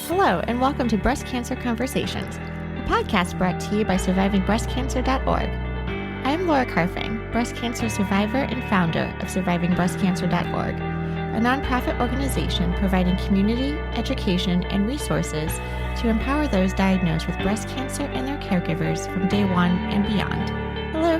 Hello, and welcome to Breast Cancer Conversations, a podcast brought to you by survivingbreastcancer.org. I am Laura Carfing, breast cancer survivor and founder of survivingbreastcancer.org, a nonprofit organization providing community, education, and resources to empower those diagnosed with breast cancer and their caregivers from day one and beyond.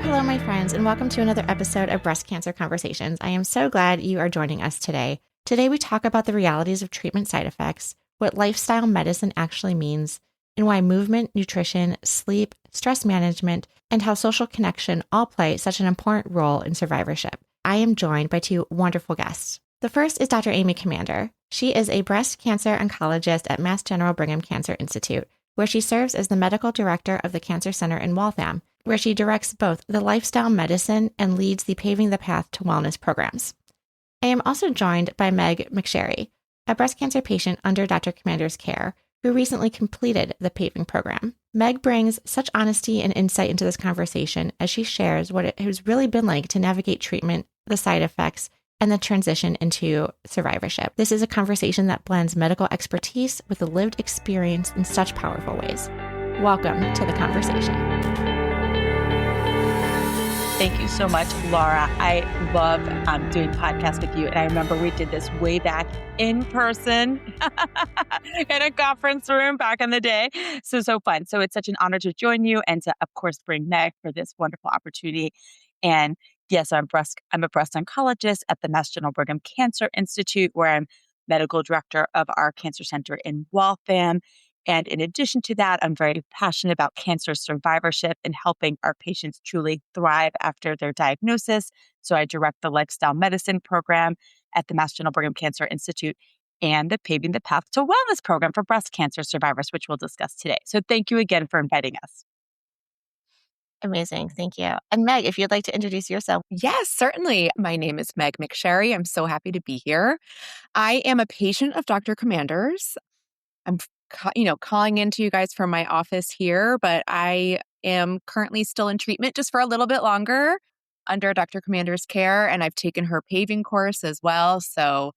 Hello, my friends, and welcome to another episode of Breast Cancer Conversations. I am so glad you are joining us today. Today, we talk about the realities of treatment side effects, what lifestyle medicine actually means, and why movement, nutrition, sleep, stress management, and how social connection all play such an important role in survivorship. I am joined by two wonderful guests. The first is Dr. Amy Comander. She is a breast cancer oncologist at Mass General Brigham Cancer Institute, where she serves as the medical director of the Cancer Center in Waltham, where she directs both the lifestyle medicine and leads the Paving the Path to Wellness programs. I am also joined by Meg McSherry, a breast cancer patient under Dr. Comander's care, who recently completed the PAVING program. Meg brings such honesty and insight into this conversation as she shares what it has really been like to navigate treatment, the side effects, and the transition into survivorship. This is a conversation that blends medical expertise with a lived experience in such powerful ways. Welcome to the conversation. Thank you so much, Laura. I love doing podcasts with you. And I remember we did this way back in person in a conference room back in the day. So fun. So it's such an honor to join you and to, of course, bring Meg for this wonderful opportunity. And yes, I'm a breast oncologist at the Mass General Brigham Cancer Institute, where I'm medical director of our cancer center in Waltham. And in addition to that, I'm very passionate about cancer survivorship and helping our patients truly thrive after their diagnosis. So I direct the lifestyle medicine program at the Mass General Brigham Cancer Institute and the Paving the Path to Wellness program for breast cancer survivors, which we'll discuss today. So thank you again for inviting us. Amazing. Thank you. And Meg, if you'd like to introduce yourself. Yes, certainly. My name is Meg McSherry. I'm so happy to be here. I am a patient of Dr. Comander's. I'm calling into you guys from my office here, but I am currently still in treatment just for a little bit longer under Dr. Comander's care, and I've taken her paving course as well. So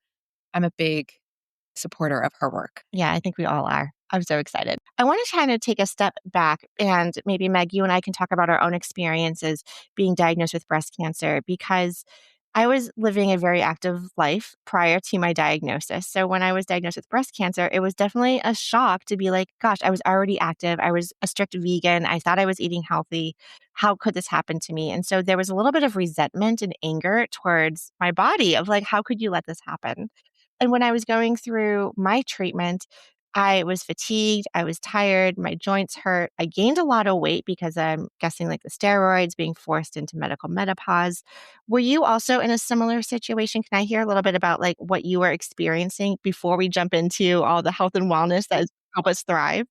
I'm a big supporter of her work. Yeah, I think we all are. I'm so excited. I want to kind of take a step back, and maybe Meg, you and I can talk about our own experiences being diagnosed with breast cancer, because I was living a very active life prior to my diagnosis. So when I was diagnosed with breast cancer, it was definitely a shock to be like, gosh, I was already active. I was a strict vegan. I thought I was eating healthy. How could this happen to me? And so there was a little bit of resentment and anger towards my body of like, how could you let this happen? And when I was going through my treatment, I was fatigued. I was tired. My joints hurt. I gained a lot of weight because I'm guessing like the steroids, being forced into medical menopause. Were you also in a similar situation? Can I hear a little bit about like what you were experiencing before we jump into all the health and wellness that help us thrive?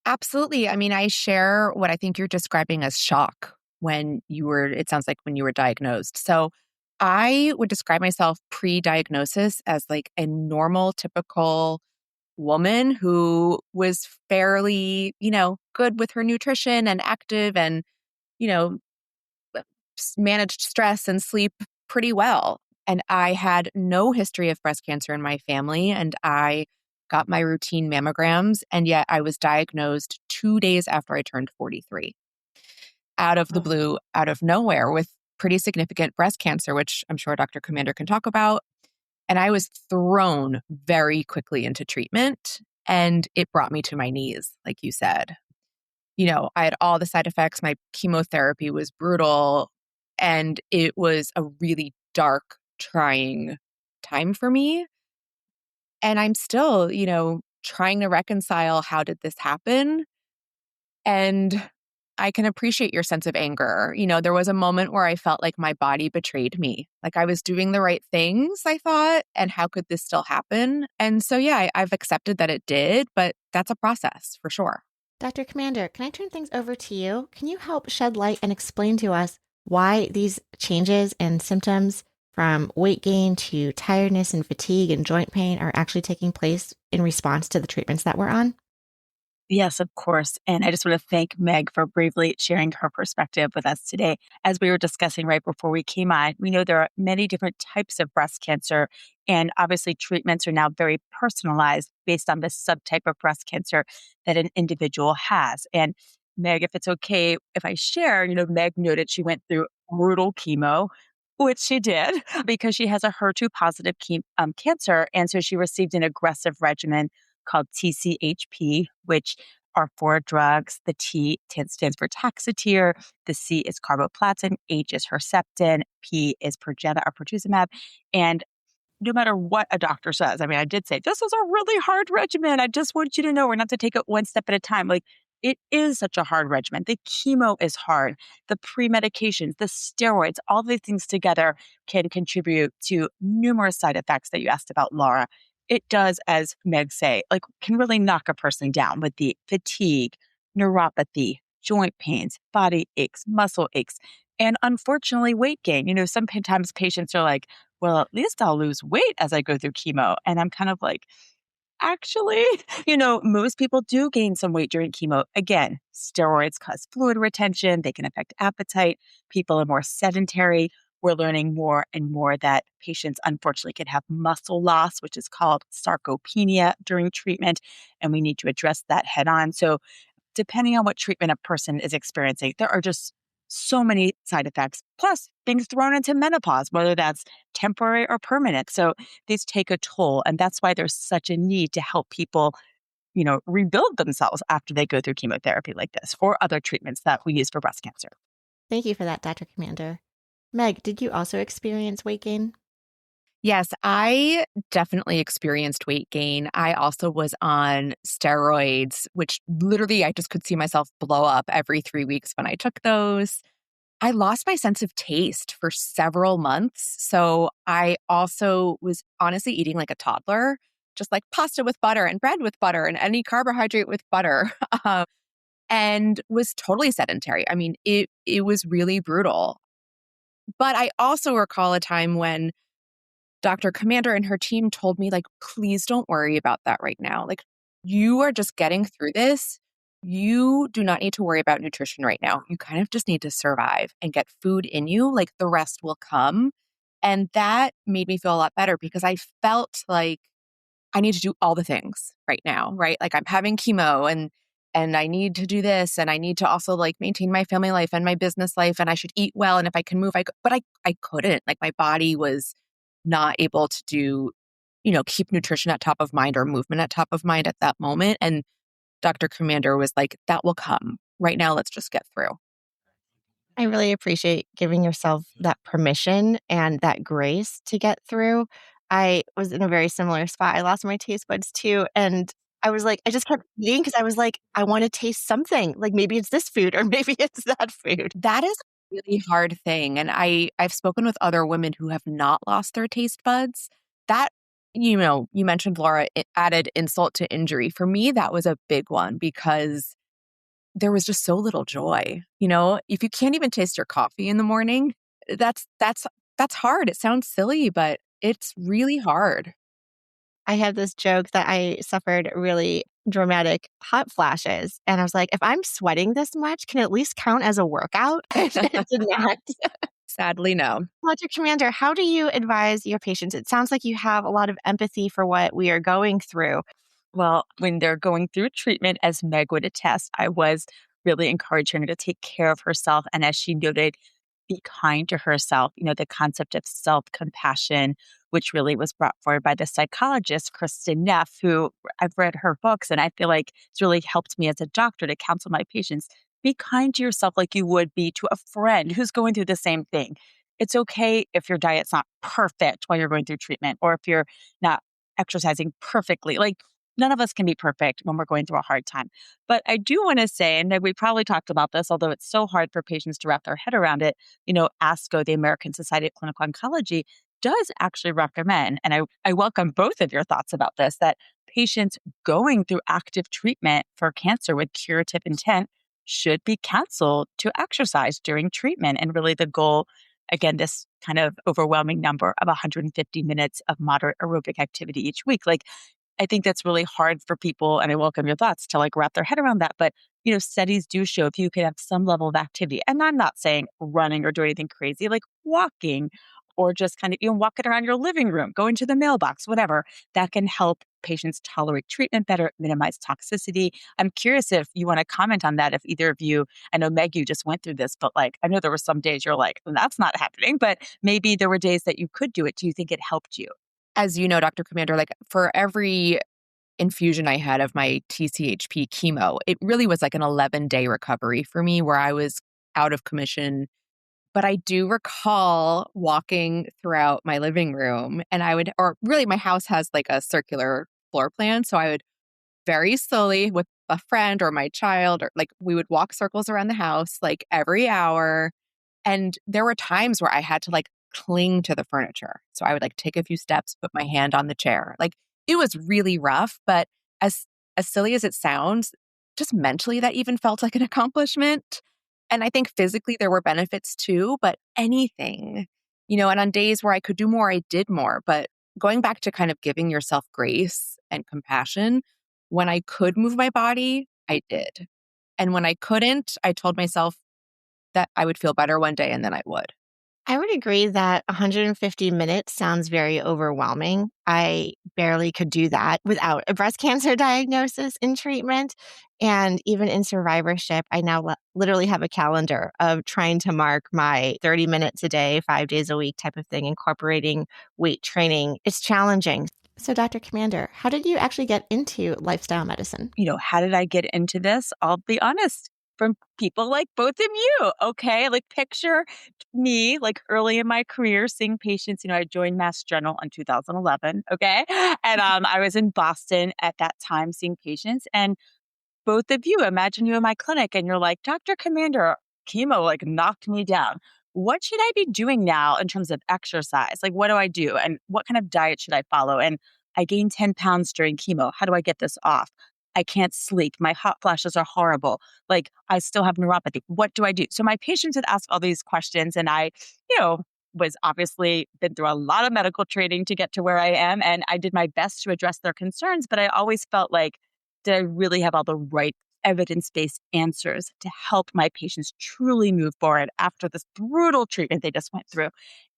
Absolutely. I mean, I share what I think you're describing as shock it sounds like when you were diagnosed. So I would describe myself pre-diagnosis as like a normal, typical woman who was fairly, good with her nutrition and active and, managed stress and sleep pretty well. And I had no history of breast cancer in my family, and I got my routine mammograms, and yet I was diagnosed 2 days after I turned 43. Out of the blue, out of nowhere, with pretty significant breast cancer, which I'm sure Dr. Comander can talk about. And I was thrown very quickly into treatment, and it brought me to my knees, like you said. I had all the side effects. My chemotherapy was brutal, and it was a really dark, trying time for me. And I'm still, trying to reconcile how did this happen? And I can appreciate your sense of anger. There was a moment where I felt like my body betrayed me. Like I was doing the right things, I thought, and how could this still happen? And so, yeah, I've accepted that it did, but that's a process for sure. Dr. Comander, can I turn things over to you? Can you help shed light and explain to us why these changes and symptoms from weight gain to tiredness and fatigue and joint pain are actually taking place in response to the treatments that we're on? Yes, of course. And I just want to thank Meg for bravely sharing her perspective with us today. As we were discussing right before we came on, we know there are many different types of breast cancer. And obviously, treatments are now very personalized based on the subtype of breast cancer that an individual has. And Meg, if it's okay if I share, Meg noted she went through brutal chemo, which she did because she has a HER2 positive cancer. And so she received an aggressive regimen called TCHP, which are four drugs. The stands for Taxotere, the C is carboplatin, H is Herceptin, P is Perjeta or pertuzumab. And no matter what a doctor says, I mean, I did say, this is a really hard regimen. I just want you to know we're not to take it one step at a time. Like, it is such a hard regimen. The chemo is hard. The pre-medications, the steroids, all these things together can contribute to numerous side effects that you asked about, Laura. It does, as Meg say, like can really knock a person down with the fatigue, neuropathy, joint pains, body aches, muscle aches, and unfortunately weight gain. Sometimes patients are like, well, at least I'll lose weight as I go through chemo. And I'm kind of like, actually, most people do gain some weight during chemo. Again, steroids cause fluid retention. They can affect appetite. People are more sedentary. We're learning more and more that patients unfortunately can have muscle loss, which is called sarcopenia during treatment. And we need to address that head on. So depending on what treatment a person is experiencing, there are just so many side effects, plus things thrown into menopause, whether that's temporary or permanent. So these take a toll. And that's why there's such a need to help people, rebuild themselves after they go through chemotherapy like this or other treatments that we use for breast cancer. Thank you for that, Dr. Commander. Meg, did you also experience weight gain? Yes, I definitely experienced weight gain. I also was on steroids, which literally I just could see myself blow up every 3 weeks when I took those. I lost my sense of taste for several months. So I also was honestly eating like a toddler, just like pasta with butter and bread with butter and any carbohydrate with butter, and was totally sedentary. I mean, it was really brutal. But I also recall a time when Dr. Commander and her team told me, like, please don't worry about that right now. Like, you are just getting through this. You do not need to worry about nutrition right now. You kind of just need to survive and get food in you. Like, the rest will come. And that made me feel a lot better because I felt like I need to do all the things right now, right? Like, I'm having chemo and I need to do this and I need to also like maintain my family life and my business life and I should eat well and if I can move but I couldn't. Like, my body was not able to do, keep nutrition at top of mind or movement at top of mind at that moment. And Dr. Commander was like, that will come. Right now, let's just get through. I really appreciate giving yourself that permission and that grace to get through. I was in a very similar spot. I lost my taste buds too. And I was like, I just kept eating because I was like, I want to taste something. Like maybe it's this food or maybe it's that food. That is a really hard thing. And I've spoken with other women who have not lost their taste buds. That, you mentioned, Laura, it added insult to injury. For me, that was a big one because there was just so little joy. If you can't even taste your coffee in the morning, that's hard. It sounds silly, but it's really hard. I had this joke that I suffered really dramatic hot flashes. And I was like, if I'm sweating this much, can it at least count as a workout? It did not. Sadly, no. Dr. Commander, how do you advise your patients? It sounds like you have a lot of empathy for what we are going through. Well, when they're going through treatment, as Meg would attest, I was really encouraging her to take care of herself. And as she noted, be kind to herself. The concept of self-compassion, which really was brought forward by the psychologist, Kristen Neff, who I've read her books, and I feel like it's really helped me as a doctor to counsel my patients. Be kind to yourself like you would be to a friend who's going through the same thing. It's okay if your diet's not perfect while you're going through treatment, or if you're not exercising perfectly. Like, none of us can be perfect when we're going through a hard time. But I do want to say, and we probably talked about this, although it's so hard for patients to wrap their head around it, ASCO, the American Society of Clinical Oncology, does actually recommend, and I welcome both of your thoughts about this, that patients going through active treatment for cancer with curative intent should be counseled to exercise during treatment. And really the goal, again, this kind of overwhelming number of 150 minutes of moderate aerobic activity each week. Like, I think that's really hard for people, and I welcome your thoughts to like wrap their head around that. But, studies do show if you can have some level of activity, and I'm not saying running or doing anything crazy, like walking or just kind of, walking around your living room, going to the mailbox, whatever, that can help patients tolerate treatment better, minimize toxicity. I'm curious if you want to comment on that. If either of you, I know Meg, you just went through this, but like, I know there were some days you're like, that's not happening, but maybe there were days that you could do it. Do you think it helped you? As you know, Dr. Commander, like for every infusion I had of my TCHP chemo, it really was like an 11-day recovery for me where I was out of commission. But I do recall walking throughout my living room and or really my house has like a circular floor plan. So I would very slowly with a friend or my child, or like we would walk circles around the house like every hour. And there were times where I had to like cling to the furniture. So I would like take a few steps, put my hand on the chair. Like it was really rough, but as silly as it sounds, just mentally that even felt like an accomplishment. And I think physically there were benefits too, but anything, and on days where I could do more, I did more. But going back to kind of giving yourself grace and compassion, when I could move my body, I did. And when I couldn't, I told myself that I would feel better one day and then I would. I would agree that 150 minutes sounds very overwhelming. I barely could do that without a breast cancer diagnosis and treatment. And even in survivorship, I now literally have a calendar of trying to mark my 30 minutes a day, 5 days a week type of thing, incorporating weight training. It's challenging. So, Dr. Commander, how did you actually get into lifestyle medicine? How did I get into this? I'll be honest, from people like both of you. Okay. Like picture me like early in my career seeing patients. I joined Mass General in 2011. Okay. And I was in Boston at that time seeing patients. And both of you, imagine you in my clinic and you're like, Dr. Commander, chemo like knocked me down. What should I be doing now in terms of exercise? Like, what do I do? And what kind of diet should I follow? And I gained 10 pounds during chemo. How do I get this off? I can't sleep. My hot flashes are horrible. Like, I still have neuropathy. What do I do? So my patients would ask all these questions. And I, was obviously been through a lot of medical training to get to where I am. And I did my best to address their concerns. But I always felt like, did I really have all the right evidence-based answers to help my patients truly move forward after this brutal treatment they just went through?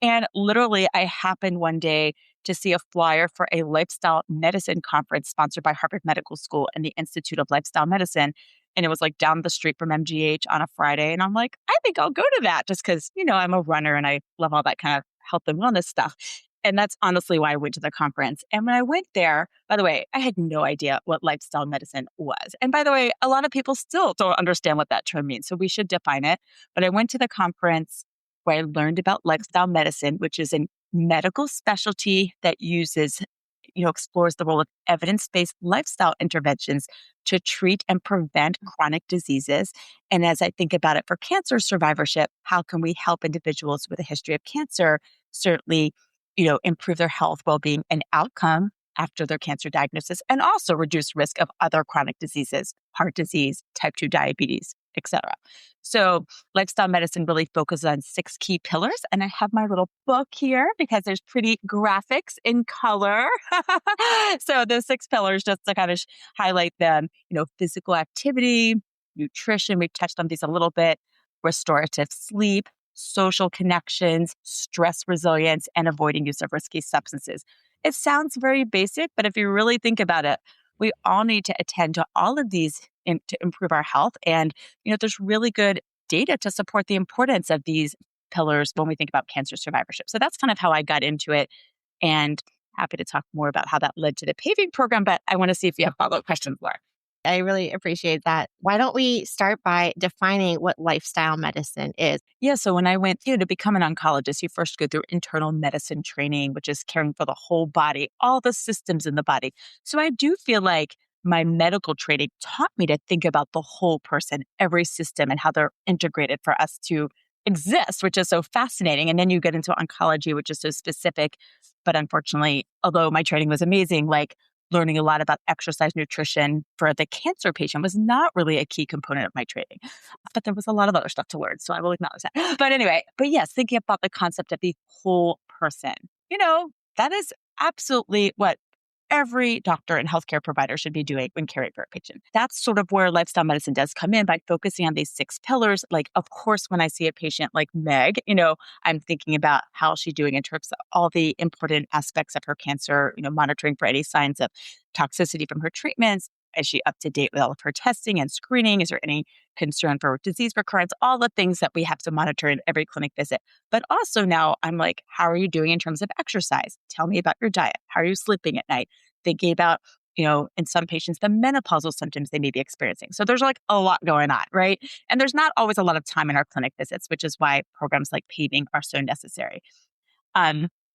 And literally, I happened one day to see a flyer for a lifestyle medicine conference sponsored by Harvard Medical School and the Institute of Lifestyle Medicine. And it was like down the street from MGH on a Friday. And I'm like, I think I'll go to that just because, I'm a runner and I love all that kind of health and wellness stuff. And that's honestly why I went to the conference. And when I went there, by the way, I had no idea what lifestyle medicine was. And by the way, a lot of people still don't understand what that term means. So we should define it. But I went to the conference where I learned about lifestyle medicine, which is a medical specialty that uses, explores the role of evidence-based lifestyle interventions to treat and prevent chronic diseases. And as I think about it for cancer survivorship, how can we help individuals with a history of cancer certainly improve their health, well-being, and outcome after their cancer diagnosis, and also reduce risk of other chronic diseases, heart disease, type 2 diabetes, etc. So lifestyle medicine really focuses on 6 key pillars. And I have my little book here because there's pretty graphics in color. So those 6 pillars, just to kind of highlight them, physical activity, nutrition, we've touched on these a little bit, restorative sleep, social connections, stress resilience, and avoiding use of risky substances. It sounds very basic, but if you really think about it, we all need to attend to all of these to improve our health. And, there's really good data to support the importance of these pillars when we think about cancer survivorship. So that's kind of how I got into it, and happy to talk more about how that led to the PAVING program. But I want to see if you have follow-up questions, Laura. I really appreciate that. Why don't we start by defining what lifestyle medicine is? Yeah. So when I went, to become an oncologist, you first go through internal medicine training, which is caring for the whole body, all the systems in the body. So I do feel like my medical training taught me to think about the whole person, every system, and how they're integrated for us to exist, which is so fascinating. And then you get into oncology, which is so specific. But unfortunately, although my training was amazing, like learning a lot about exercise nutrition for the cancer patient was not really a key component of my training. But there was a lot of other stuff to learn, so I will acknowledge that. But anyway, yes, thinking about the concept of the whole person, that is absolutely what every doctor and healthcare provider should be doing when caring for a patient. That's sort of where lifestyle medicine does come in by focusing on these 6 pillars. Like, of course, when I see a patient like Meg, I'm thinking about how she's doing in terms of all the important aspects of her cancer, monitoring for any signs of toxicity from her treatments. Is she up to date with all of her testing and screening? Is there any concern for disease recurrence? All the things that we have to monitor in every clinic visit. But also now I'm like, how are you doing in terms of exercise? Tell me about your diet. How are you sleeping at night? Thinking about, in some patients, the menopausal symptoms they may be experiencing. So there's like a lot going on, right? And there's not always a lot of time in our clinic visits, which is why programs like PAVING are so necessary.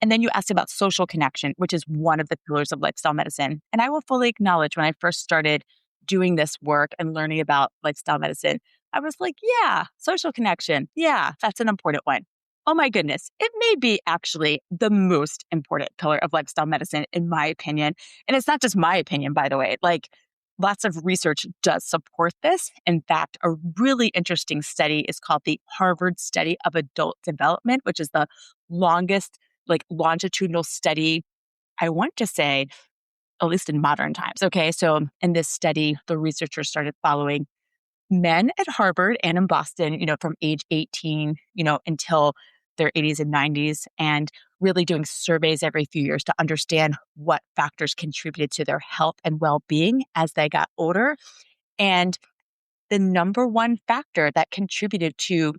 And then you asked about social connection, which is one of the pillars of lifestyle medicine. And I will fully acknowledge when I first started doing this work and learning about lifestyle medicine, I was like, yeah, social connection. Yeah, that's an important one. Oh my goodness. It may be actually the most important pillar of lifestyle medicine, in my opinion. And it's not just my opinion, by the way. Like, lots of research does support this. In fact, a really interesting study is called the Harvard Study of Adult Development, which is the longest longitudinal study, I want to say, at least in modern times. Okay. So in this study, the researchers started following men at Harvard and in Boston, from age 18, until their 80s and 90s, and really doing surveys every few years to understand what factors contributed to their health and well-being as they got older. And the number one factor that contributed to,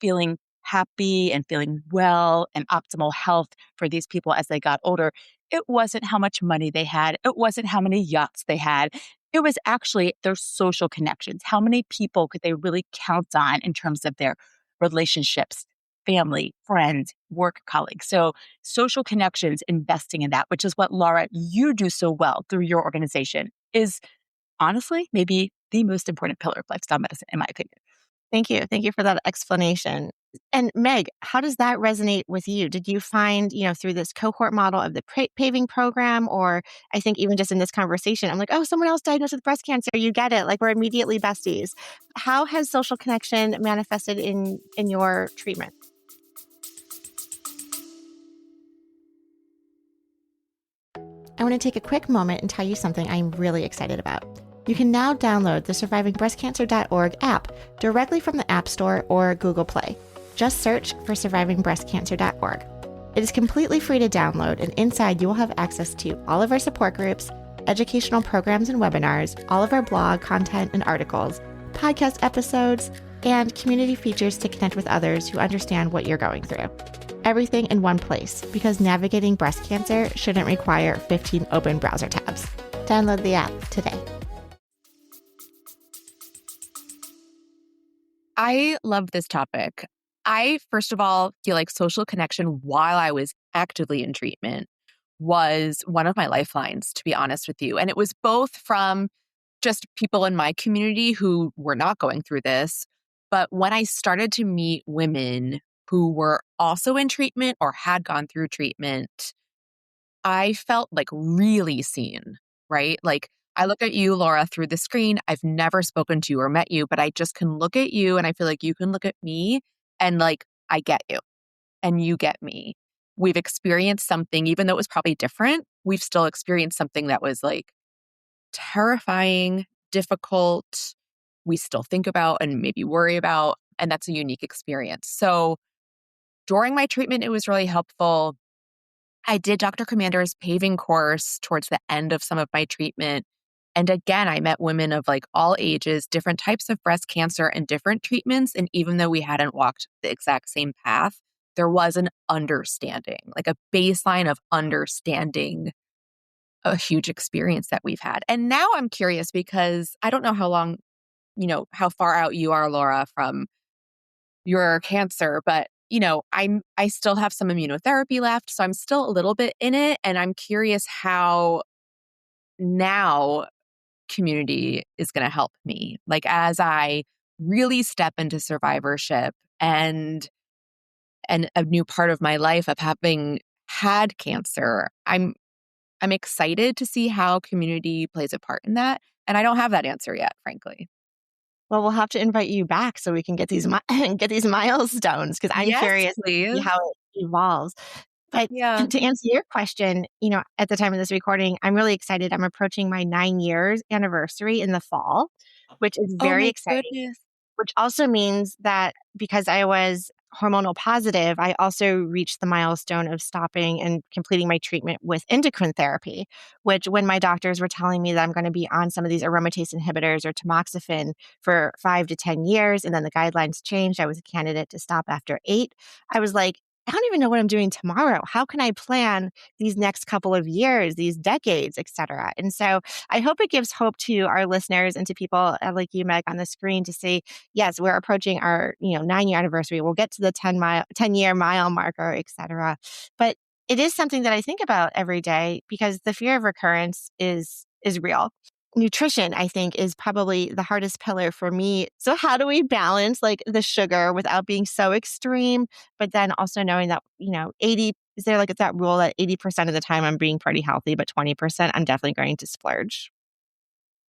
feeling happy and feeling well and optimal health for these people as they got older, it wasn't how much money they had. It wasn't how many yachts they had. It was actually their social connections. How many people could they really count on in terms of their relationships, family, friends, work colleagues? So social connections, investing in that, which is what, Laura, you do so well through your organization, is honestly maybe the most important pillar of lifestyle medicine, in my opinion. Thank you. Thank you for that explanation. And Meg, how does that resonate with you? Did you find, through this cohort model of the paving program, or I think even just in this conversation, I'm like, oh, someone else diagnosed with breast cancer. You get it. Like, we're immediately besties. How has social connection manifested in your treatment? I want to take a quick moment and tell you something I'm really excited about. You can now download the survivingbreastcancer.org app directly from the App Store or Google Play. Just search for survivingbreastcancer.org. It is completely free to download, and inside you will have access to all of our support groups, educational programs and webinars, all of our blog content and articles, podcast episodes, and community features to connect with others who understand what you're going through. Everything in one place, because navigating breast cancer shouldn't require 15 open browser tabs. Download the app today. I love this topic. I, first of all, feel like social connection while I was actively in treatment was one of my lifelines, to be honest with you. And it was both from just people in my community who were not going through this, but when I started to meet women who were also in treatment or had gone through treatment, I felt like really seen, right? Like, I look at you, Laura, through the screen. I've never spoken to you or met you, but I just can look at you and I feel like you can look at me and like, I get you and you get me. We've experienced something, even though it was probably different, we've still experienced something that was like terrifying, difficult, we still think about and maybe worry about, and that's a unique experience. So during my treatment, it was really helpful. I did Dr. Commander's paving course towards the end of some of my treatment. And again, I met women of like all ages, different types of breast cancer and different treatments. And even though we hadn't walked the exact same path, there was an understanding, like a baseline of understanding a huge experience that we've had. And now I'm curious because I don't know how long, how far out you are, Laura, from your cancer, but I still have some immunotherapy left, so I'm still a little bit in it. And I'm curious how now community is going to help me. Like, as I really step into survivorship and a new part of my life of having had cancer, I'm excited to see how community plays a part in that. And I don't have that answer yet, frankly. Well, we'll have to invite you back so we can get these get these milestones, because I'm curious to see how it evolves. But Yeah. to answer your question, at the time of this recording, I'm really excited. I'm approaching my 9 years anniversary in the fall, which is Oh very my exciting. goodness. Which also means that because I was hormonal positive, I also reached the milestone of stopping and completing my treatment with endocrine therapy, which when my doctors were telling me that I'm going to be on some of these aromatase inhibitors or tamoxifen for 5 to 10 years, and then the guidelines changed, I was a candidate to stop after 8. I was like, I don't even know what I'm doing tomorrow. How can I plan these next couple of years, these decades, et cetera? And so I hope it gives hope to our listeners and to people like you, Meg, on the screen to say, yes, we're approaching our 9 year anniversary. We'll get to the 10-year mile marker, et cetera. But it is something that I think about every day because the fear of recurrence is real. Nutrition, I think, is probably the hardest pillar for me. So how do we balance like the sugar without being so extreme, but then also knowing that, 80, is there like that rule that 80% of the time I'm being pretty healthy, but 20% I'm definitely going to splurge?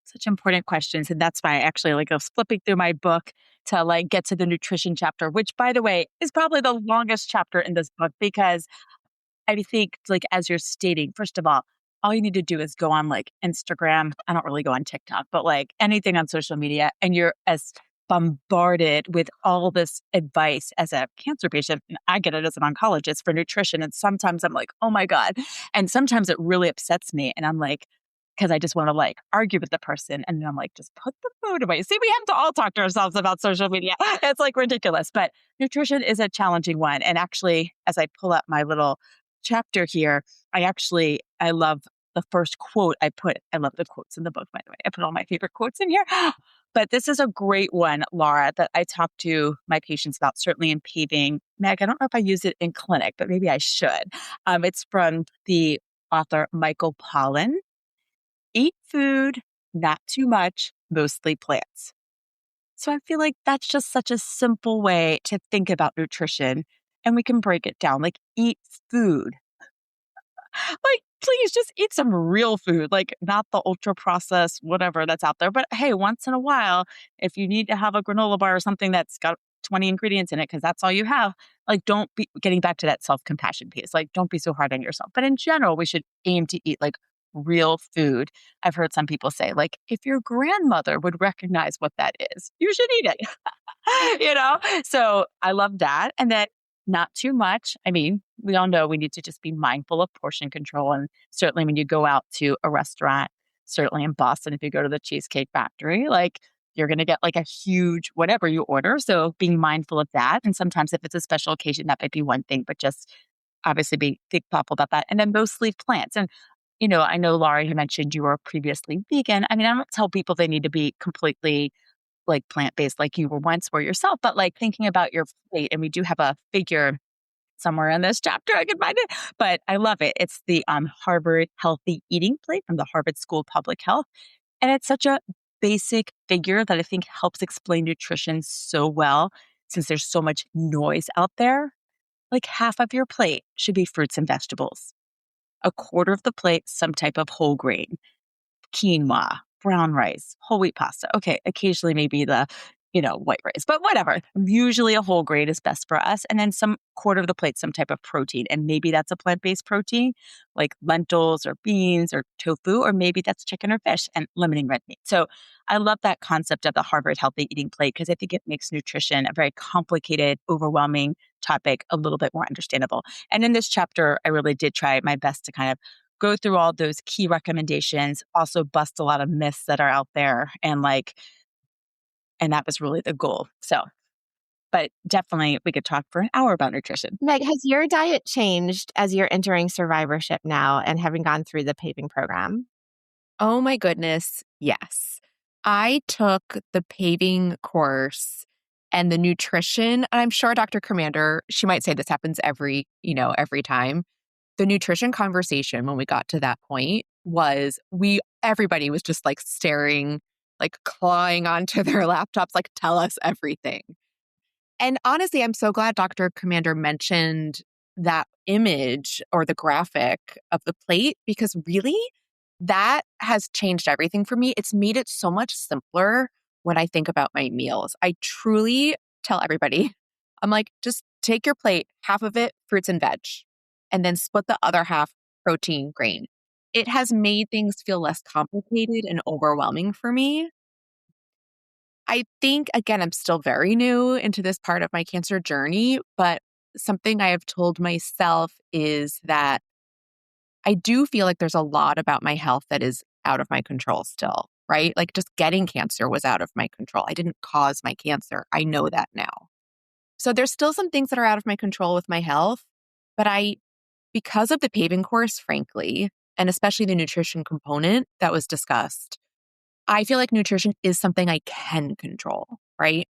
Such important questions. And that's why I actually I was flipping through my book to get to the nutrition chapter, which by the way is probably the longest chapter in this book because I think as you're stating, first of all you need to do is go on Instagram. I don't really go on TikTok, but anything on social media, and you're as bombarded with all this advice as a cancer patient. And I get it as an oncologist for nutrition. And sometimes I'm like, oh my God. And sometimes it really upsets me. And I'm like, because I just want to argue with the person. And then I'm like, just put the food away. See, we have to all talk to ourselves about social media. It's ridiulous. But nutrition is a challenging one. And actually, as I pull up my little chapter here, I love the first quote I put. I love the quotes in the book, by the way. I put all my favorite quotes in here. But this is a great one, Laura, that I talk to my patients about, certainly in paving. Meg, I don't know if I use it in clinic, but maybe I should. It's from the author Michael Pollan. Eat food, not too much, mostly plants. So I feel like that's just such a simple way to think about nutrition. And we can break it down, eat food. Please just eat some real food, not the ultra processed, whatever that's out there. But hey, once in a while, if you need to have a granola bar or something that's got 20 ingredients in it, because that's all you have, don't be getting back to that self compassion piece. Don't be so hard on yourself. But in general, we should aim to eat real food. I've heard some people say, if your grandmother would recognize what that is, you should eat it. So I love that. And then not too much. I mean, we all know we need to just be mindful of portion control. And certainly when you go out to a restaurant, certainly in Boston, if you go to the Cheesecake Factory, you're going to get a huge whatever you order. So being mindful of that. And sometimes if it's a special occasion, that might be one thing, but just obviously be thoughtful about that. And then mostly plants. And I know, Laura, you mentioned you were previously vegan. I mean, I don't tell people they need to be completely plant-based like you were once were yourself, but thinking about your plate. And we do have a figure somewhere in this chapter. I can find it, but I love it. It's the Harvard Healthy Eating Plate from the Harvard School of Public Health. And it's such a basic figure that I think helps explain nutrition so well since there's so much noise out there. Half of your plate should be fruits and vegetables. A quarter of the plate, some type of whole grain, quinoa, brown rice, whole wheat pasta. Okay, occasionally maybe the, white rice, but whatever. Usually a whole grain is best for us. And then some quarter of the plate, some type of protein. And maybe that's a plant-based protein like lentils or beans or tofu, or maybe that's chicken or fish and limiting red meat. So I love that concept of the Harvard Healthy Eating Plate because I think it makes nutrition a very complicated, overwhelming topic a little bit more understandable. And in this chapter, I really did try my best to kind of go through all those key recommendations, also bust a lot of myths that are out there and that was really the goal. So, but definitely we could talk for an hour about nutrition. Meg, has your diet changed as you're entering survivorship now and having gone through the paving program? Oh my goodness, yes. I took the paving course and the nutrition, and I'm sure Dr. Comander, she might say this happens every time. The nutrition conversation when we got to that point was everybody was just staring, clawing onto their laptops, tell us everything. And honestly, I'm so glad Dr. Comander mentioned that image or the graphic of the plate because really that has changed everything for me. It's made it so much simpler when I think about my meals. I truly tell everybody, I'm like, just take your plate, half of it fruits and veg. and then split the other half protein grain. It has made things feel less complicated and overwhelming for me. I think, again, I'm still very new into this part of my cancer journey, but something I have told myself is that I do feel like there's a lot about my health that is out of my control still, right? Like just getting cancer was out of my control. I didn't cause my cancer. I know that now. So there's still some things that are out of my control with my health, but because of the paving course, frankly, and especially the nutrition component that was discussed, I feel like nutrition is something I can control, right?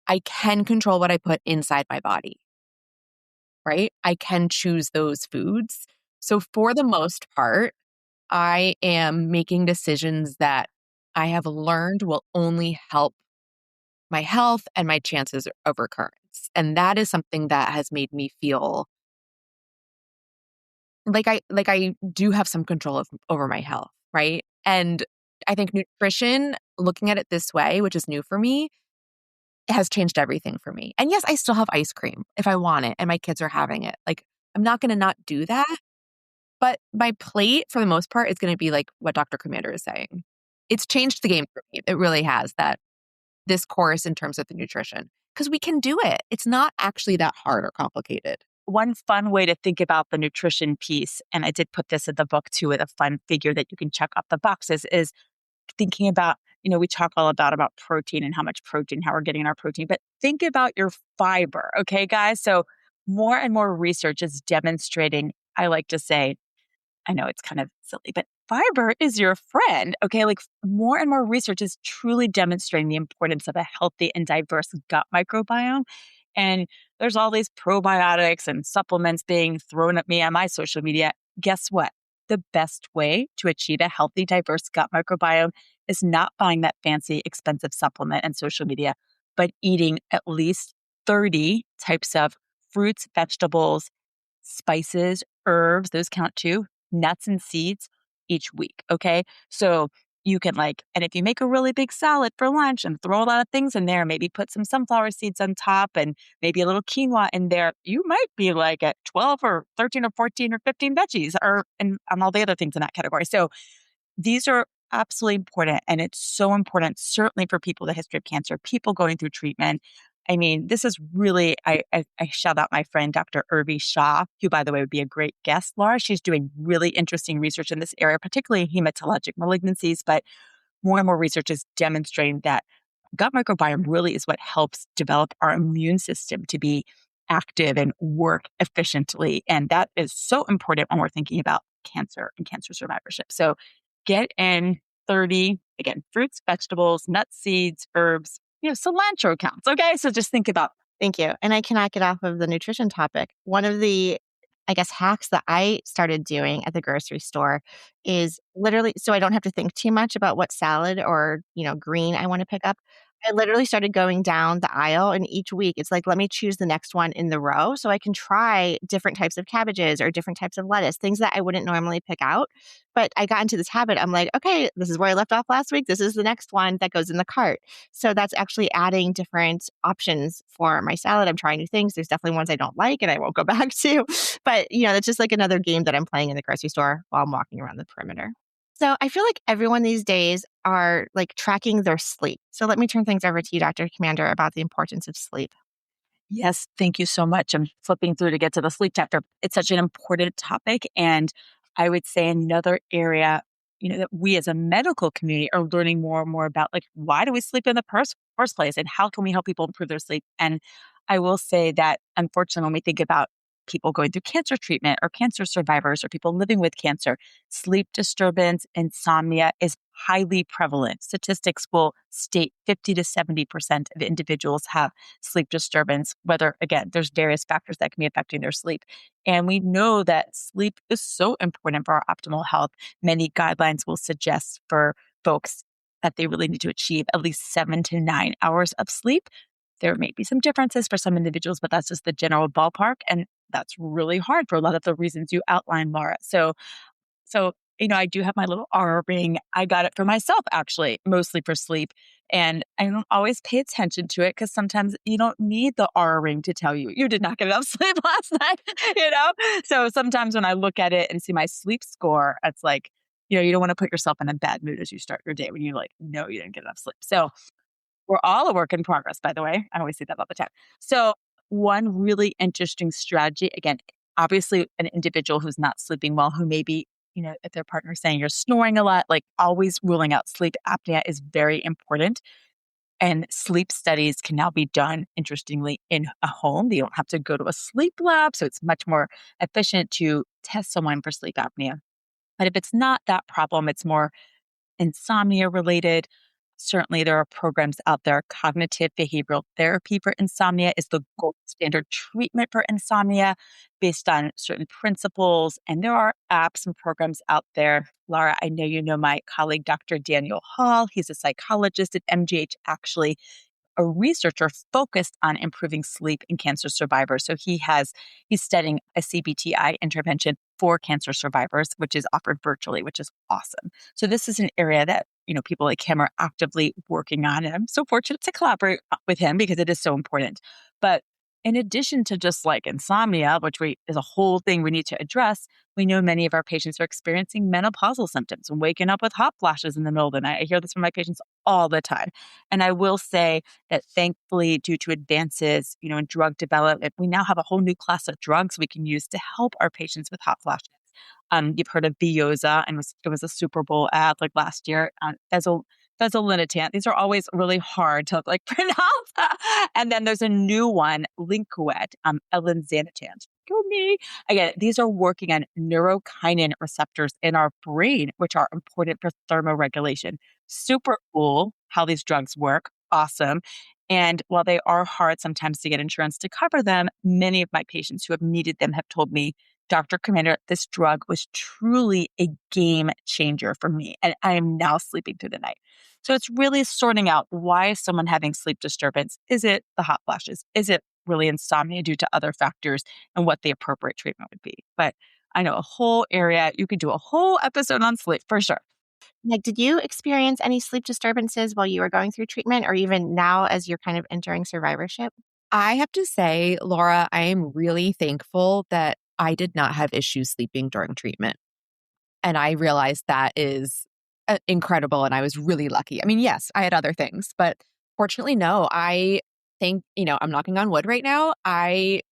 I can control what I put inside my body, right? I can choose those foods. So for the most part, I am making decisions that I have learned will only help my health and my chances of recurrence. And that is something that has made me feel like I do have some control over my health, right? And I think nutrition, looking at it this way, which is new for me, has changed everything for me. And yes, I still have ice cream if I want it and my kids are having it. Like, I'm not going to not do that. But my plate, for the most part, is going to be like what Dr. Comander is saying. It's changed the game for me. It really has, that this course in terms of the nutrition, because we can do it. It's not actually that hard or complicated. One fun way to think about the nutrition piece, and I did put this in the book too, with a fun figure that you can check off the boxes, is thinking about, we talk all about protein and how much protein, how we're getting our protein, but think about your fiber. Okay, guys. So more and more research is demonstrating, I like to say, I know it's kind of silly, but fiber is your friend. Okay. Like more and more research is truly demonstrating the importance of a healthy and diverse gut microbiome. And there's all these probiotics and supplements being thrown at me on my social media. Guess what? The best way to achieve a healthy, diverse gut microbiome is not buying that fancy, expensive supplement and social media, but eating at least 30 types of fruits, vegetables, spices, herbs, those count too, nuts and seeds each week. Okay. So you can and if you make a really big salad for lunch and throw a lot of things in there, maybe put some sunflower seeds on top and maybe a little quinoa in there, you might be at 12 or 13 or 14 or 15 veggies and all the other things in that category. So these are absolutely important. And it's so important, certainly for people with a history of cancer, people going through treatment. I mean, this is really, I shout out my friend, Dr. Urvi Shah, who, by the way, would be a great guest, Laura. She's doing really interesting research in this area, particularly hematologic malignancies, but more and more research is demonstrating that gut microbiome really is what helps develop our immune system to be active and work efficiently. And that is so important when we're thinking about cancer and cancer survivorship. So get in 30, again, fruits, vegetables, nuts, seeds, herbs, cilantro counts. Okay. So just think about. Thank you. And I cannot get off of the nutrition topic. One of the, I guess, hacks that I started doing at the grocery store is literally, so I don't have to think too much about what salad or, green I want to pick up. I literally started going down the aisle, and each week it's like, let me choose the next one in the row so I can try different types of cabbages or different types of lettuce, things that I wouldn't normally pick out. But I got into this habit. I'm like, okay, this is where I left off last week. This is the next one that goes in the cart. So that's actually adding different options for my salad. I'm trying new things. There's definitely ones I don't like and I won't go back to. But, that's just like another game that I'm playing in the grocery store while I'm walking around the perimeter. So I feel like everyone these days are tracking their sleep. So let me turn things over to you, Dr. Comander, about the importance of sleep. Yes, thank you so much. I'm flipping through to get to the sleep chapter. It's such an important topic. And I would say another area, that we as a medical community are learning more and more about, why do we sleep in the first place and how can we help people improve their sleep? And I will say that, unfortunately, when we think about people going through cancer treatment or cancer survivors or people living with cancer, sleep disturbance, insomnia is highly prevalent. Statistics will state 50 to 70% of individuals have sleep disturbance, whether, again, there's various factors that can be affecting their sleep. And we know that sleep is so important for our optimal health. Many guidelines will suggest for folks that they really need to achieve at least 7 to 9 hours of sleep. There may be some differences for some individuals, but that's just the general ballpark. And that's really hard for a lot of the reasons you outlined, Laura. So I do have my little Aura ring. I got it for myself, actually, mostly for sleep. And I don't always pay attention to it because sometimes you don't need the Aura ring to tell you did not get enough sleep last night, So sometimes when I look at it and see my sleep score, it's like, you don't want to put yourself in a bad mood as you start your day when you know you didn't get enough sleep. So we're all a work in progress, by the way. I always say that all the time. So one really interesting strategy, again, obviously an individual who's not sleeping well, who maybe, if their partner's saying you're snoring a lot, like always ruling out sleep apnea is very important. And sleep studies can now be done, interestingly, in a home. You don't have to go to a sleep lab. So it's much more efficient to test someone for sleep apnea. But if it's not that problem, it's more insomnia related. Certainly, there are programs out there. Cognitive behavioral therapy for insomnia is the gold standard treatment for insomnia based on certain principles. And there are apps and programs out there. Laura, I know you know my colleague, Dr. Daniel Hall. He's a psychologist at MGH, actually a researcher focused on improving sleep in cancer survivors. So he's studying a CBTI intervention for cancer survivors, which is offered virtually, which is awesome. So this is an area that, people like him are actively working on. And I'm so fortunate to collaborate with him because it is so important. But in addition to just like insomnia, which is a whole thing we need to address, we know many of our patients are experiencing menopausal symptoms and waking up with hot flashes in the middle of the night. I hear this from my patients all the time. And I will say that thankfully, due to advances, in drug development, we now have a whole new class of drugs we can use to help our patients with hot flashes. You've heard of Veoza, and it was a Super Bowl ad like last year. Fezolinetant. These are always really hard to pronounce. And then there's a new one, Linkuet, elinzanetant. Go me. Again, these are working on neurokinin receptors in our brain, which are important for thermoregulation. Super cool how these drugs work. Awesome. And while they are hard sometimes to get insurance to cover them, many of my patients who have needed them have told me, Dr. Comander, this drug was truly a game changer for me. And I am now sleeping through the night. So it's really sorting out, why is someone having sleep disturbance? Is it the hot flashes? Is it really insomnia due to other factors, and what the appropriate treatment would be? But I know a whole area, you could do a whole episode on sleep for sure. Like, did you experience any sleep disturbances while you were going through treatment, or even now as you're kind of entering survivorship? I have to say, Laura, I am really thankful that I did not have issues sleeping during treatment. And I realized that is incredible. And I was really lucky. I mean, yes, I had other things, but fortunately, no. I think, I'm knocking on wood right now.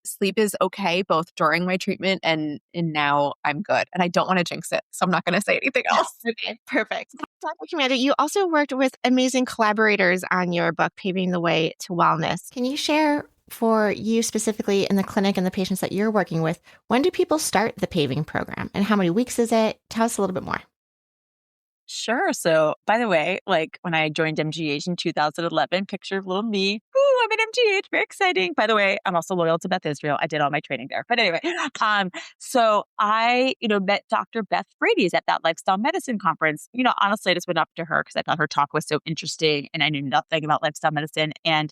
Sleep is okay, both during my treatment and now I'm good. And I don't want to jinx it. So I'm not going to say anything else. Okay, perfect. Dr. Comander, you also worked with amazing collaborators on your book, Paving the Way to Wellness. Can you share, for you specifically in the clinic and the patients that you're working with, when do people start the paving program and how many weeks is it? Tell us a little bit more. Sure. So, by the way, when I joined MGH in 2011, picture of little me. Ooh, I'm at MGH. Very exciting. By the way, I'm also loyal to Beth Israel. I did all my training there. But anyway, so I, met Dr. Beth Frady's at that lifestyle medicine conference. Honestly, I just went up to her because I thought her talk was so interesting and I knew nothing about lifestyle medicine, and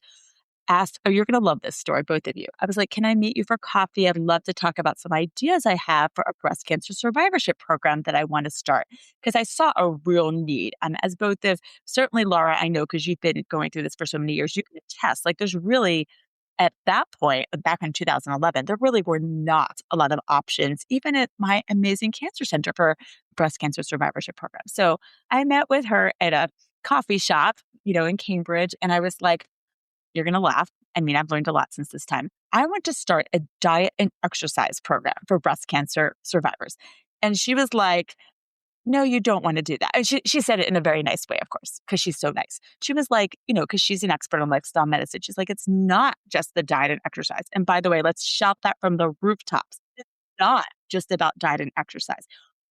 asked, oh, you're going to love this story, both of you. I was like, can I meet you for coffee? I'd love to talk about some ideas I have for a breast cancer survivorship program that I want to start, because I saw a real need. As both of, certainly Laura, I know because you've been going through this for so many years, you can attest, there's really, at that point, back in 2011, there really were not a lot of options, even at my amazing cancer center for breast cancer survivorship program. So I met with her at a coffee shop, in Cambridge, and I was like, you're going to laugh. I mean, I've learned a lot since this time. I want to start a diet and exercise program for breast cancer survivors. And she was like, no, you don't want to do that. And she said it in a very nice way, of course, because she's so nice. She was like, because she's an expert on lifestyle medicine. She's like, it's not just the diet and exercise. And by the way, let's shout that from the rooftops. It's not just about diet and exercise.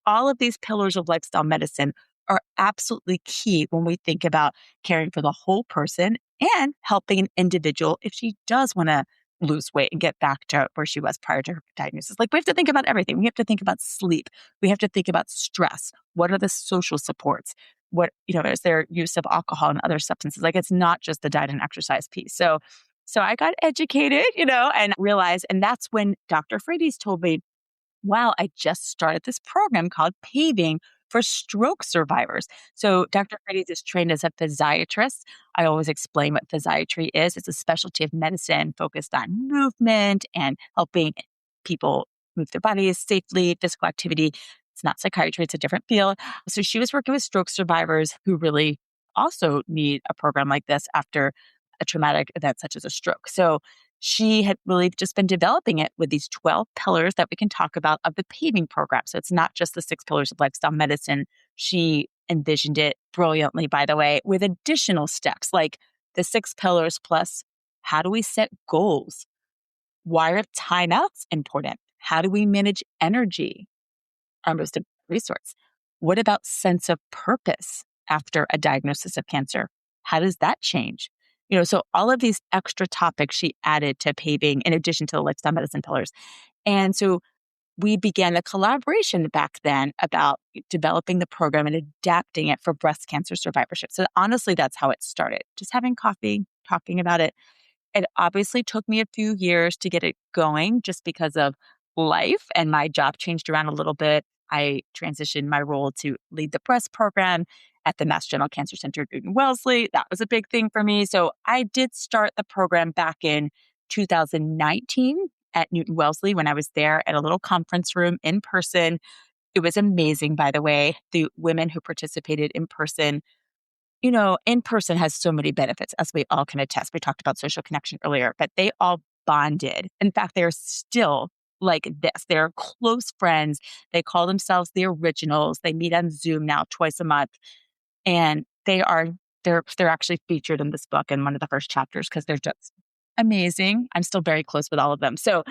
All of these pillars of lifestyle medicine are absolutely key when we think about caring for the whole person and helping an individual if she does want to lose weight and get back to where she was prior to her diagnosis. We have to think about everything. We have to think about sleep. We have to think about stress. What are the social supports? What, is there use of alcohol and other substances? It's not just the diet and exercise piece. So I got educated, and realized, and that's when Dr. Frady's told me, wow, I just started this program called Paving for stroke survivors. So Dr. Freitas is trained as a physiatrist. I always explain what physiatry is. It's a specialty of medicine focused on movement and helping people move their bodies safely, physical activity. It's not psychiatry, it's a different field. So she was working with stroke survivors who really also need a program like this after a traumatic event such as a stroke. So she had really just been developing it with these 12 pillars that we can talk about of the paving program. So it's not just the 6 pillars of lifestyle medicine. She envisioned it brilliantly, by the way, with additional steps like the 6 pillars plus how do we set goals? Why are timeouts important? How do we manage energy? Our most important resource. What about sense of purpose after a diagnosis of cancer? How does that change? So all of these extra topics she added to paving in addition to the lifestyle medicine pillars. And so we began a collaboration back then about developing the program and adapting it for breast cancer survivorship. So honestly, that's how it started. Just having coffee, talking about it. It obviously took me a few years to get it going just because of life, and my job changed around a little bit. I transitioned my role to lead the breast program at the Mass General Cancer Center at Newton Wellesley. That was a big thing for me. So I did start the program back in 2019 at Newton Wellesley when I was there at a little conference room in person. It was amazing, by the way. The women who participated in person has so many benefits, as we all can attest. We talked about social connection earlier, but they all bonded. In fact, they're still like this. They're close friends. They call themselves the originals. They meet on Zoom now twice a month. And they're actually featured in this book in one of the first chapters because they're just amazing. I'm still very close with all of them. So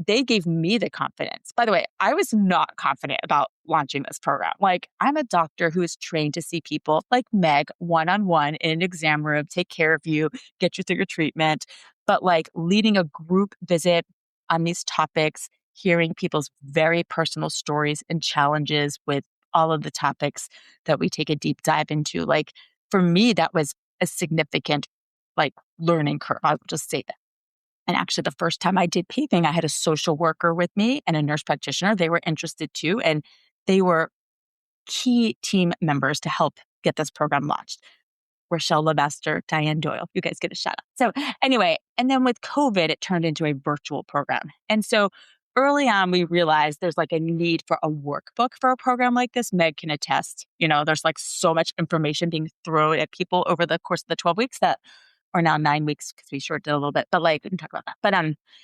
they gave me the confidence. By the way, I was not confident about launching this program. Like, I'm a doctor who is trained to see people like Meg one-on-one in an exam room, take care of you, get you through your treatment. But like leading a group visit on these topics, hearing people's very personal stories and challenges with all of the topics that we take a deep dive into. Like, for me, that was a significant learning curve. I'll just say that. And actually, the first time I did paving, I had a social worker with me and a nurse practitioner. They were interested too. And they were key team members to help get this program launched. Rochelle Lemaster, Diane Doyle, you guys get a shout out. So anyway, and then with COVID, it turned into a virtual program. And so early on, we realized there's a need for a workbook for a program like this. Meg can attest, there's so much information being thrown at people over the course of the 12 weeks or now 9 weeks because we shortened it a little bit, but we can talk about that. But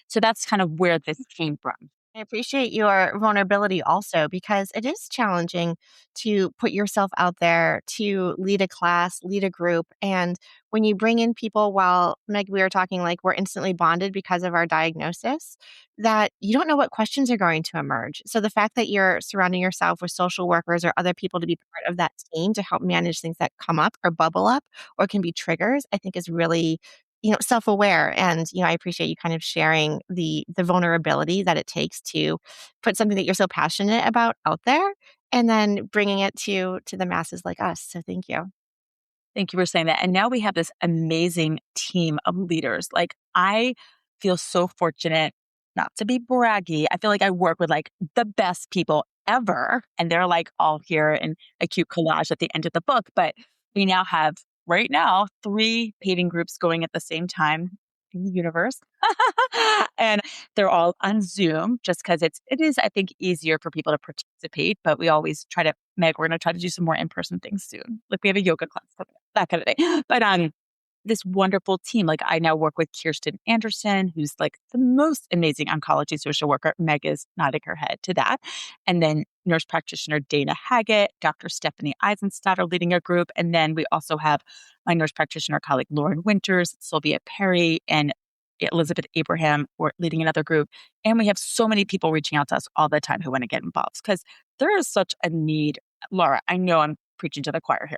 so that's kind of where this came from. I appreciate your vulnerability also because it is challenging to put yourself out there to lead a class, lead a group. And when you bring in people, while Meg, we were talking we're instantly bonded because of our diagnosis, that you don't know what questions are going to emerge. So the fact that you're surrounding yourself with social workers or other people to be part of that team to help manage things that come up or bubble up or can be triggers, I think is really self-aware. And, I appreciate you kind of sharing the vulnerability that it takes to put something that you're so passionate about out there and then bringing it to the masses like us. So thank you. Thank you for saying that. And now we have this amazing team of leaders. I feel so fortunate, not to be braggy. I feel like I work with the best people ever. And they're all here in a cute collage at the end of the book. But we now have right now 3 paving groups going at the same time in the universe. And they're all on Zoom just because it is, I think, easier for people to participate. But we always try to, Meg, we're going to try to do some more in-person things soon. We have a yoga class coming up, that kind of thing. But this wonderful team. I now work with Kirsten Anderson, who's the most amazing oncology social worker. Meg is nodding her head to that. And then nurse practitioner Dana Haggett, Dr. Stephanie Eisenstadt are leading a group. And then we also have my nurse practitioner colleague Lauren Winters, Sylvia Perry, and Elizabeth Abraham were leading another group. And we have so many people reaching out to us all the time who want to get involved because there is such a need. Laura, I know I'm preaching to the choir here.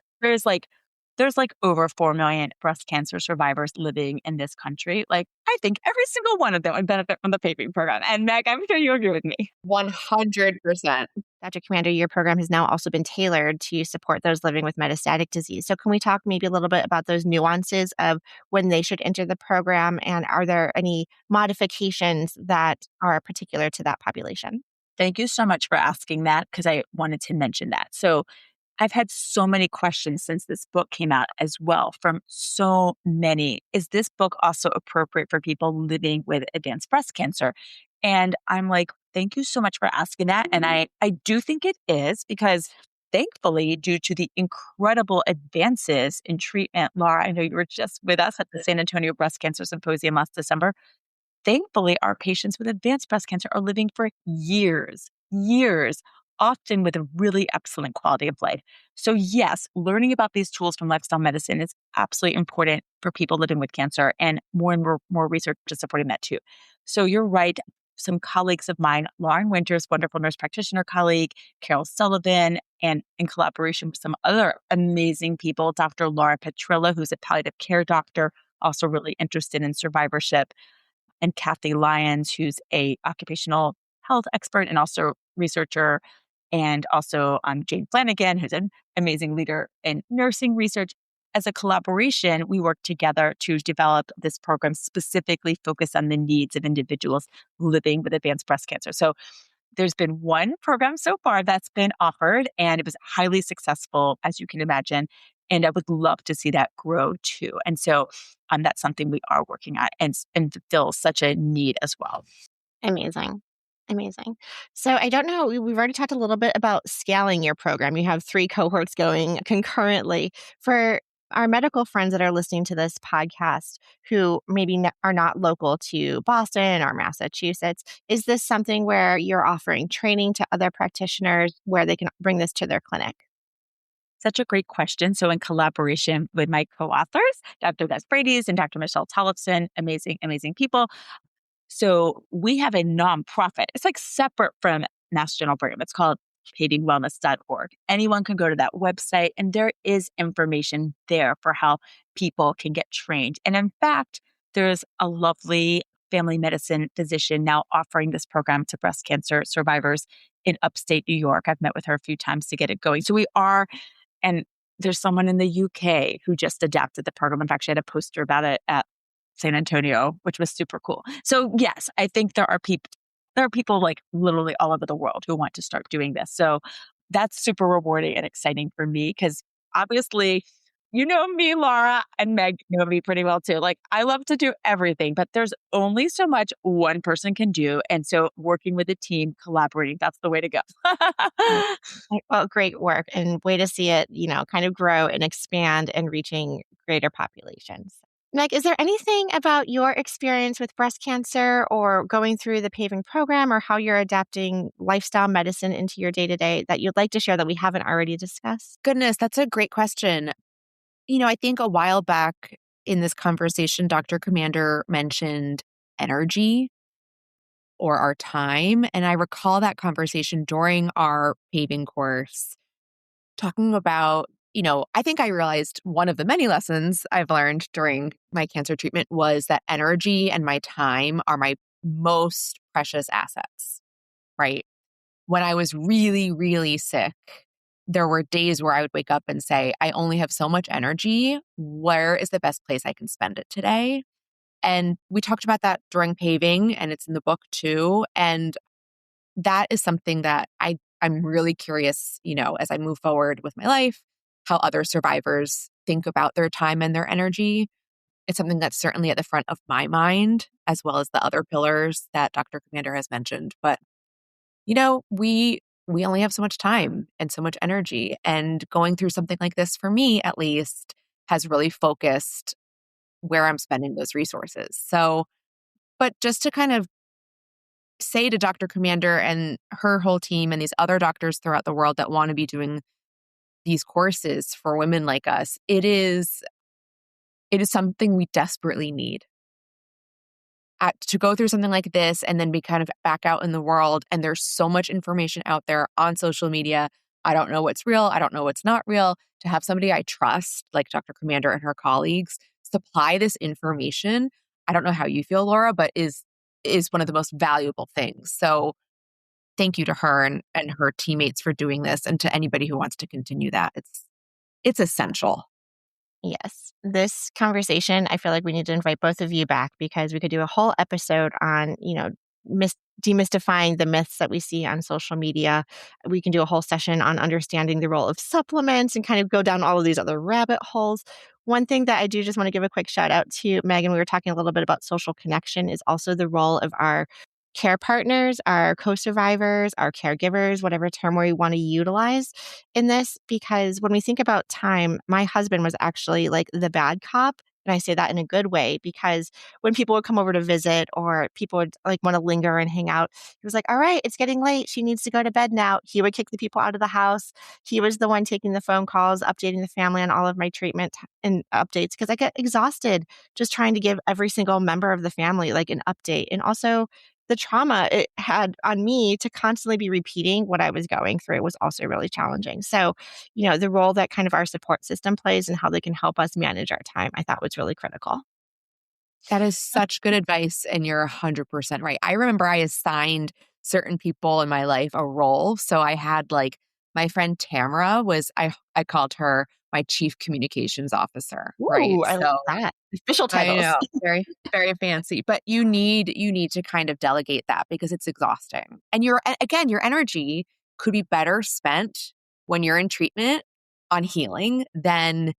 There's over 4 million breast cancer survivors living in this country. I think every single one of them would benefit from the paving program. And Meg, I'm sure you agree with me. 100%. Dr. Comander, your program has now also been tailored to support those living with metastatic disease. So can we talk maybe a little bit about those nuances of when they should enter the program? And are there any modifications that are particular to that population? Thank you so much for asking that because I wanted to mention that. So I've had so many questions since this book came out as well from so many. Is this book also appropriate for people living with advanced breast cancer? And I'm like, thank you so much for asking that. And I do think it is because thankfully, due to the incredible advances in treatment, Laura, I know you were just with us at the San Antonio Breast Cancer Symposium last December. Thankfully, our patients with advanced breast cancer are living for years, years, often with a really excellent quality of life. So, yes, learning about these tools from lifestyle medicine is absolutely important for people living with cancer, and more research is supporting that too. So, you're right. Some colleagues of mine, Lauren Winters, wonderful nurse practitioner colleague, Carol Sullivan, and in collaboration with some other amazing people, Dr. Laura Petrilla, who's a palliative care doctor, also really interested in survivorship, and Kathy Lyons, who's a occupational health expert and also researcher, and also Jane Flanagan, who's an amazing leader in nursing research. As a collaboration, we work together to develop this program specifically focused on the needs of individuals living with advanced breast cancer. So there's been one program so far that's been offered, and it was highly successful, as you can imagine. And I would love to see that grow too. And so that's something we are working on and fulfill such a need as well. Amazing. Amazing. So I don't know, we've already talked a little bit about scaling your program. You have 3 cohorts going concurrently. For our medical friends that are listening to this podcast who maybe are not local to Boston or Massachusetts, is this something where you're offering training to other practitioners where they can bring this to their clinic? Such a great question. So in collaboration with my co-authors, Dr. Gus Brady's and Dr. Michelle Tollefson, amazing, amazing people. So we have a nonprofit. It's like separate from Mass General program. It's called pavingwellness.org. Anyone can go to that website, and there is information there for how people can get trained. And in fact, there's a lovely family medicine physician now offering this program to breast cancer survivors in upstate New York. I've met with her a few times to get it going. So we are, and there's someone in the UK who just adapted the program. In fact, she had a poster about it at San Antonio, which was super cool. So yes, I think there are people like literally all over the world who want to start doing this. So that's super rewarding and exciting for me because obviously, you know me, Laura, and Meg know me pretty well too. Like I love to do everything, but there's only so much one person can do. And so working with a team, collaborating, that's the way to go. Well, great work and way to see it, kind of grow and expand and reaching greater populations. Meg, is there anything about your experience with breast cancer or going through the PAVING program or how you're adapting lifestyle medicine into your day-to-day that you'd like to share that we haven't already discussed? Goodness, that's a great question. I think a while back in this conversation, Dr. Comander mentioned energy or our time. And I recall that conversation during our paving course, talking about, I think I realized one of the many lessons I've learned during my cancer treatment was that energy and my time are my most precious assets, right? When I was really, really sick, there were days where I would wake up and say, I only have so much energy. Where is the best place I can spend it today? And we talked about that during paving, and it's in the book too. And that is something that I'm really curious, as I move forward with my life, how other survivors think about their time and their energy. It's something that's certainly at the front of my mind, as well as the other pillars that Dr. Comander has mentioned. But, we only have so much time and so much energy. And going through something like this, for me at least, has really focused where I'm spending those resources. So, but just to kind of say to Dr. Comander and her whole team and these other doctors throughout the world that want to be doing these courses for women like us, it is something we desperately need. To go through something like this and then be kind of back out in the world, and there's so much information out there on social media. I don't know what's real. I don't know what's not real. To have somebody I trust, like Dr. Comander and her colleagues, supply this information, I don't know how you feel, Laura, but is one of the most valuable things. So thank you to her and her teammates for doing this, and to anybody who wants to continue that. It's essential. Yes. This conversation, I feel like we need to invite both of you back because we could do a whole episode on, demystifying the myths that we see on social media. We can do a whole session on understanding the role of supplements and kind of go down all of these other rabbit holes. One thing that I do just want to give a quick shout out to Megan, we were talking a little bit about social connection, is also the role of our care partners, our co-survivors, our caregivers, whatever term we want to utilize in this. Because when we think about time, my husband was actually like the bad cop. And I say that in a good way, because when people would come over to visit or people would like want to linger and hang out, he was like, all right, it's getting late. She needs to go to bed now. He would kick the people out of the house. He was the one taking the phone calls, updating the family on all of my treatment and updates, because I get exhausted just trying to give every single member of the family like an update. And also the trauma it had on me to constantly be repeating what I was going through was also really challenging. So, the role that kind of our support system plays and how they can help us manage our time, I thought was really critical. That is such good advice, and you're 100% right. I remember I assigned certain people in my life a role. So I had like my friend Tamara I called her my chief communications officer, right? Ooh, I So love that. Official I titles. know, very, very fancy. But you need to kind of delegate that because it's exhausting. And your energy could be better spent when you're in treatment on healing than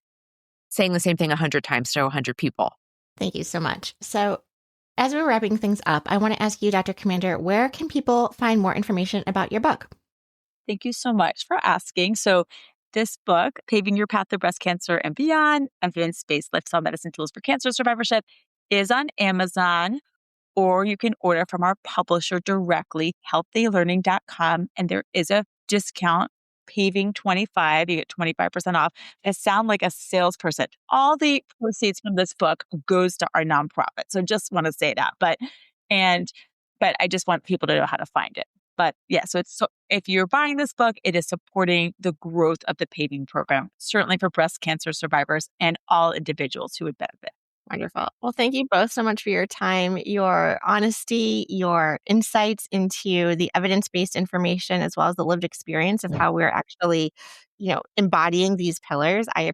saying the same thing 100 times to 100 people. Thank you so much. So as we're wrapping things up, I want to ask you, Dr. Comander, where can people find more information about your book? Thank you so much for asking. So this book, Paving Your Path to Breast Cancer and Beyond, Evidence-Based Lifestyle Medicine Tools for Cancer Survivorship, is on Amazon, or you can order from our publisher directly, healthylearning.com. And there is a discount, Paving 25. You get 25% off. I sound like a salesperson. All the proceeds from this book goes to our nonprofit. So just want to say that. But I just want people to know how to find it. But yeah, so if you're buying this book, it is supporting the growth of the Paving program, certainly for breast cancer survivors and all individuals who would benefit. Wonderful. Well, thank you both so much for your time, your honesty, your insights into the evidence-based information, as well as the lived experience of how we're actually, embodying these pillars. I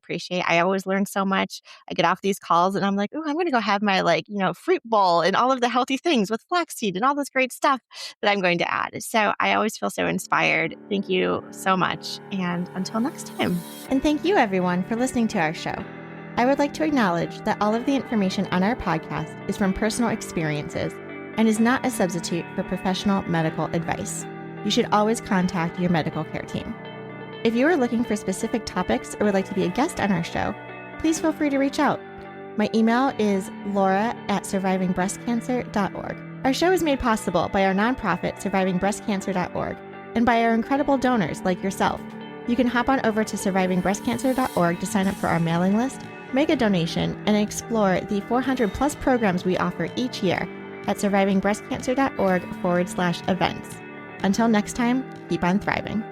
always learn so much. I get off these calls and I'm like, oh, I'm going to go have my fruit bowl and all of the healthy things with flaxseed and all this great stuff that I'm going to add. So I always feel so inspired. Thank you so much. And until next time. And thank you everyone for listening to our show. I would like to acknowledge that all of the information on our podcast is from personal experiences and is not a substitute for professional medical advice. You should always contact your medical care team. If you are looking for specific topics or would like to be a guest on our show, please feel free to reach out. My email is laura@survivingbreastcancer.org. Our show is made possible by our nonprofit, survivingbreastcancer.org, and by our incredible donors like yourself. You can hop on over to survivingbreastcancer.org to sign up for our mailing list, make a donation, and explore the 400 plus programs we offer each year at survivingbreastcancer.org/events. Until next time, keep on thriving.